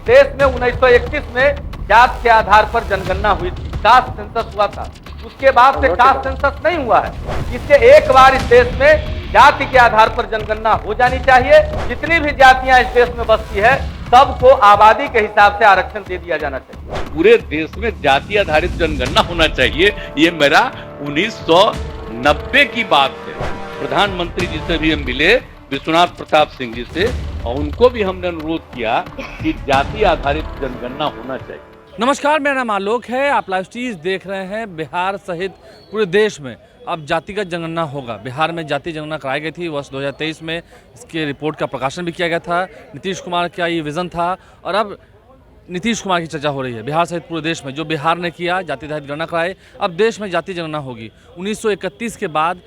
देश में 1921 में जात के आधार पर जनगणना हुई थी, कास्ट सेंसस हुआ था। उसके बाद से कास्ट सेंसस नहीं हुआ है। इससे एक बार इस देश में जाति के आधार पर जनगणना हो जानी चाहिए। जितनी भी जातियां इस देश में बसती है सबको आबादी के हिसाब से आरक्षण दे दिया जाना चाहिए। पूरे देश में जाति आधारित जनगणना होना चाहिए, ये मेरा 1990 की बात है। प्रधानमंत्री जी से भी हम मिले, विश्वनाथ प्रताप सिंह जी से, और उनको भी हमने अनुरोध किया कि जाति आधारित जनगणना होना चाहिए। नमस्कार, मेरा नाम आलोक है। आप लाइव स्ट्रीज देख रहे हैं। बिहार सहित पूरे देश में अब जातिगत जनगणना होगा। बिहार में जाति जनगणना कराई गई थी वर्ष 2023 में। इसके रिपोर्ट का प्रकाशन भी किया गया था। नीतीश कुमार का ये विजन था और अब नीतीश कुमार की चर्चा हो रही है। बिहार सहित पूरे देश में जो बिहार ने किया, जाति आधारित गणना कराए, अब देश में जाति जनगणना होगी। 1931 के बाद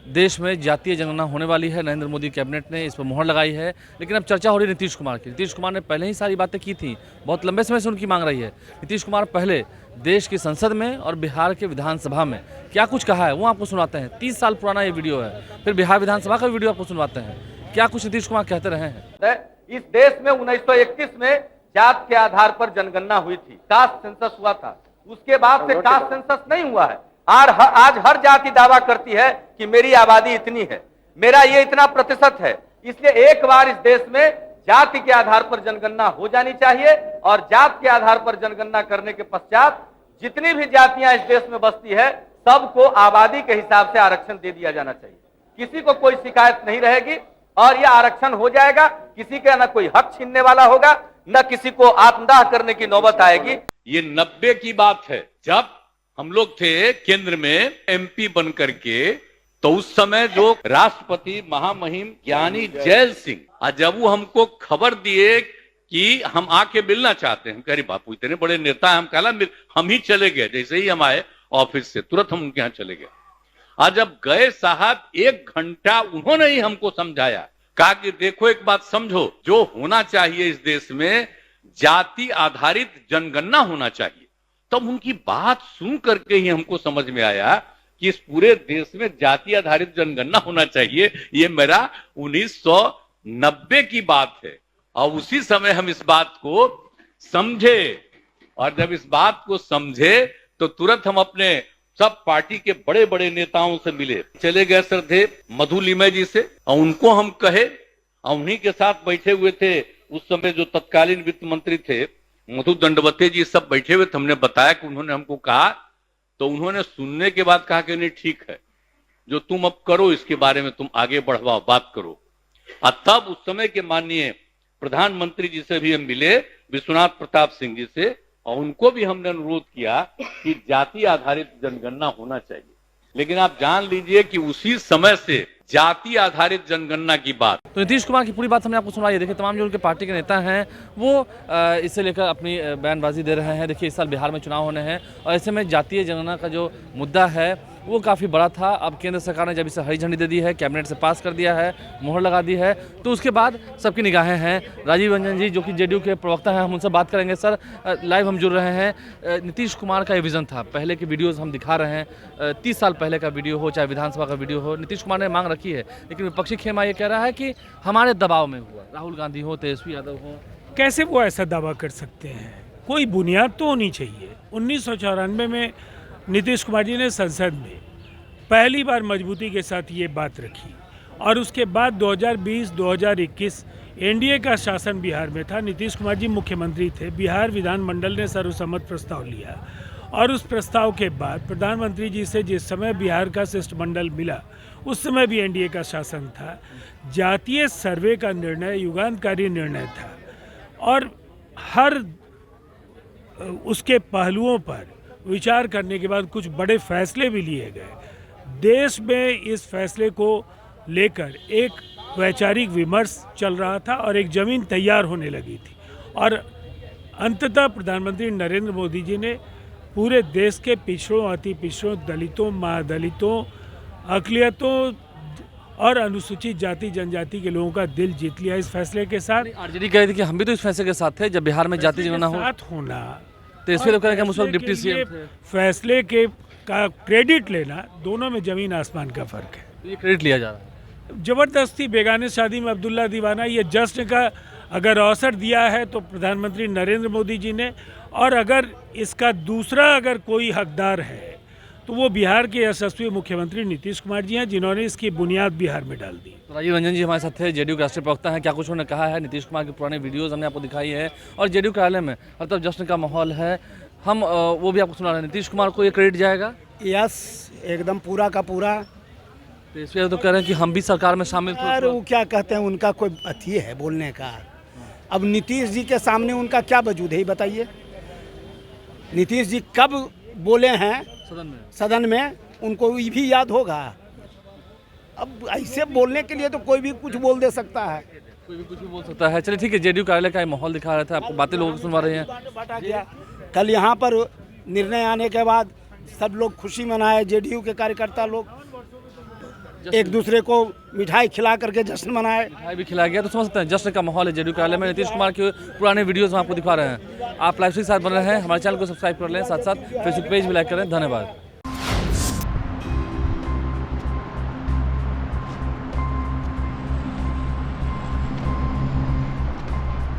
देश में जातीय जनगणना होने वाली है। नरेंद्र मोदी कैबिनेट ने इस पर मुहर लगाई है। लेकिन अब चर्चा हो रही है नीतीश कुमार की। नीतीश कुमार ने पहले ही सारी बातें की थी, बहुत लंबे समय से उनकी मांग रही है। नीतीश कुमार पहले देश की संसद में और बिहार के विधानसभा में क्या कुछ कहा है वो आपको सुनाते हैं। 30 साल पुराना ये वीडियो है। फिर बिहार विधानसभा का वीडियो आपको सुनवाते हैं, क्या कुछ नीतीश कुमार कहते रहे हैं। इस देश में 1921 में जात के आधार पर जनगणना हुई थी, कास्ट सेंसस हुआ था। उसके बाद से कास्ट सेंसस नहीं हुआ है। आज हर जाति दावा करती है कि मेरी आबादी इतनी है, मेरा ये इतना प्रतिशत है। इसलिए एक बार इस देश में जाति के आधार पर जनगणना हो जानी चाहिए और जात के आधार पर जनगणना करने के पश्चात जितनी भी जातियां इस देश में बसती है सबको आबादी के हिसाब से आरक्षण दे दिया जाना चाहिए। किसी को कोई शिकायत नहीं रहेगी और यह आरक्षण हो जाएगा। किसी का न कोई हक छीनने वाला होगा, न किसी को आत्मदाह करने की नौबत आएगी। ये 90 की बात है, जब हम लोग थे केंद्र में एमपी बन करके, तो उस समय जो राष्ट्रपति महामहिम ज्ञानी जैल सिंह, जब वो हमको खबर दिए कि हम आके मिलना चाहते हैं, कह रही बापू इतने बड़े नेता हैं, हम कहला हम ही चले गए। जैसे ही हम आए ऑफिस से तुरंत हम उनके यहाँ चले गए। आज जब गए साहब 1 घंटा उन्होंने ही हमको समझाया, कहा कि देखो एक बात समझो, जो होना चाहिए इस देश में जाति आधारित जनगणना होना चाहिए। तब उनकी बात सुन करके ही हमको समझ में आया कि इस पूरे देश में जाति आधारित जनगणना होना चाहिए। ये मेरा 1990 की बात है और उसी समय हम इस बात को समझे, और जब इस बात को समझे तो तुरंत हम अपने सब पार्टी के बड़े बड़े नेताओं से मिले, चले गए श्रद्धेय मधु लिमय जी से, और उनको हम कहे, और उन्हीं के साथ बैठे हुए थे उस समय जो तत्कालीन वित्त मंत्री थे मधु दंडवते जी, सब बैठे हुए थे। हमने बताया कि उन्होंने हमको कहा, तो उन्होंने सुनने के बाद कहा कि नहीं ठीक है, जो तुम अब करो इसके बारे में तुम आगे बढ़वाओ, बात करो। और तब उस समय के माननीय प्रधानमंत्री जी से भी हम मिले, विश्वनाथ प्रताप सिंह जी से, और उनको भी हमने अनुरोध किया कि जाति आधारित जनगणना होना चाहिए। लेकिन आप जान लीजिए कि उसी समय से जाति आधारित जनगणना की बात। तो नीतीश कुमार की पूरी बात हमने आपको सुनाई है। देखिए, तमाम जो उनके पार्टी के नेता हैं वो इसे लेकर अपनी बयानबाजी दे रहे हैं। देखिए, इस साल बिहार में चुनाव होने हैं और ऐसे में जातीय जनगणना का जो मुद्दा है वो काफ़ी बड़ा था। अब केंद्र सरकार ने जब इसे हरी झंडी दे दी है, कैबिनेट से पास कर दिया है, मोहर लगा दी है, तो उसके बाद सबकी निगाहें हैं। राजीव रंजन जी जो कि जेडीयू के प्रवक्ता हैं, हम उनसे बात करेंगे। सर, लाइव हम जुड़ रहे हैं। नीतीश कुमार का ये विजन था, पहले की वीडियोज़ हम दिखा रहे हैं, 30 साल पहले का वीडियो हो चाहे विधानसभा का वीडियो हो, नीतीश कुमार ने मांग रखी है। लेकिन विपक्षी खेमा ये कह रहा है कि हमारे दबाव में हुआ, राहुल गांधी हो, तेजस्वी यादव हो। कैसे वो ऐसा दावा कर सकते हैं? कोई बुनियाद तो होनी चाहिए। 1994 में नीतीश कुमार जी ने संसद में पहली बार मजबूती के साथ ये बात रखी और उसके बाद 2020-2021 एनडीए का शासन बिहार में था। नीतीश कुमार जी मुख्यमंत्री थे। बिहार विधानमंडल ने सर्वसम्मत प्रस्ताव लिया और उस प्रस्ताव के बाद प्रधानमंत्री जी से जिस समय बिहार का शिष्टमंडल मिला, उस समय भी एनडीए का शासन था। जातीय सर्वे का निर्णय युगांतकारी निर्णय था और हर उसके पहलुओं पर विचार करने के बाद कुछ बड़े फैसले भी लिए गए। देश में इस फैसले को लेकर एक वैचारिक विमर्श चल रहा था और एक ज़मीन तैयार होने लगी थी और अंततः प्रधानमंत्री नरेंद्र मोदी जी ने पूरे देश के पिछड़ों, अति पिछड़ों, दलितों, महादलितों, अक़लियतों और अनुसूचित जाति जनजाति के लोगों का दिल जीत लिया इस फैसले के साथ। आरजेडी कह रही थी कि हम भी तो इस फैसले के साथ थे जब बिहार में जाति जनगणना होना, तेजस्वी लोग कह रहे हैं मुस्लिम डिप्टी सीएम थे। फैसले के का क्रेडिट लेना, दोनों में जमीन आसमान का फर्क है। तो ये क्रेडिट लिया जा रहा है। जबरदस्ती बेगाने शादी में अब्दुल्ला दीवाना, ये जश्न का अगर अवसर दिया है तो प्रधानमंत्री नरेंद्र मोदी जी ने, और अगर इसका दूसरा अगर कोई हकदार है तो वो बिहार के यशस्वी मुख्यमंत्री नीतीश कुमार जी हैं, जिन्होंने इसकी बुनियाद बिहार में डाल दी। तो राजीव रंजन जी हमारे साथ थे, जेडीयू के राष्ट्रीय प्रवक्ता हैं। क्या कुछ उन्होंने कहा है? नीतीश कुमार के पुराने वीडियोस हमने आपको दिखाई है और जेडीयू कार्यालय में हर तरफ जश्न का माहौल है। हम वो भी आपको सुना रहे हैं, नीतीश कुमार को ये क्रेडिट जाएगा? यस, एकदम पूरा का पूरा। तो इस वजह तो कह रहे हैं कि हम भी सरकार में शामिल थे। यार वो क्या कहते हैं, उनका कोई अथी है बोलने का। अब नीतीश जी के सामने उनका क्या वजूद है, बताइए। नीतीश जी कब बोले हैं सदन में, उनको ये भी याद होगा। अब ऐसे बोलने के लिए तो कोई भी कुछ बोल दे सकता है, कोई भी कुछ भी बोल सकता है। चलिए ठीक है, जेडीयू कार्यालय का ये माहौल दिखा रहे थे, आपको बातें लोगों को सुनवा रहे हैं। बांटा गया। कल यहाँ पर निर्णय आने के बाद सब लोग खुशी मनाए, जेडीयू के कार्यकर्ता लोग एक दूसरे को मिठाई खिला करके जश्न मनाए। मिठाई भी खिलाया गया, तो समझ सकते हैं जश्न का माहौल है जेडीयू कार्यालय में। नीतीश कुमार के पुराने वीडियोस हम आपको दिखा रहे हैं। आप लाइव के साथ बन रहे हैं, हमारे चैनल को सब्सक्राइब कर लें, साथ साथ फेसबुक पेज भी लाइक करें। धन्यवाद।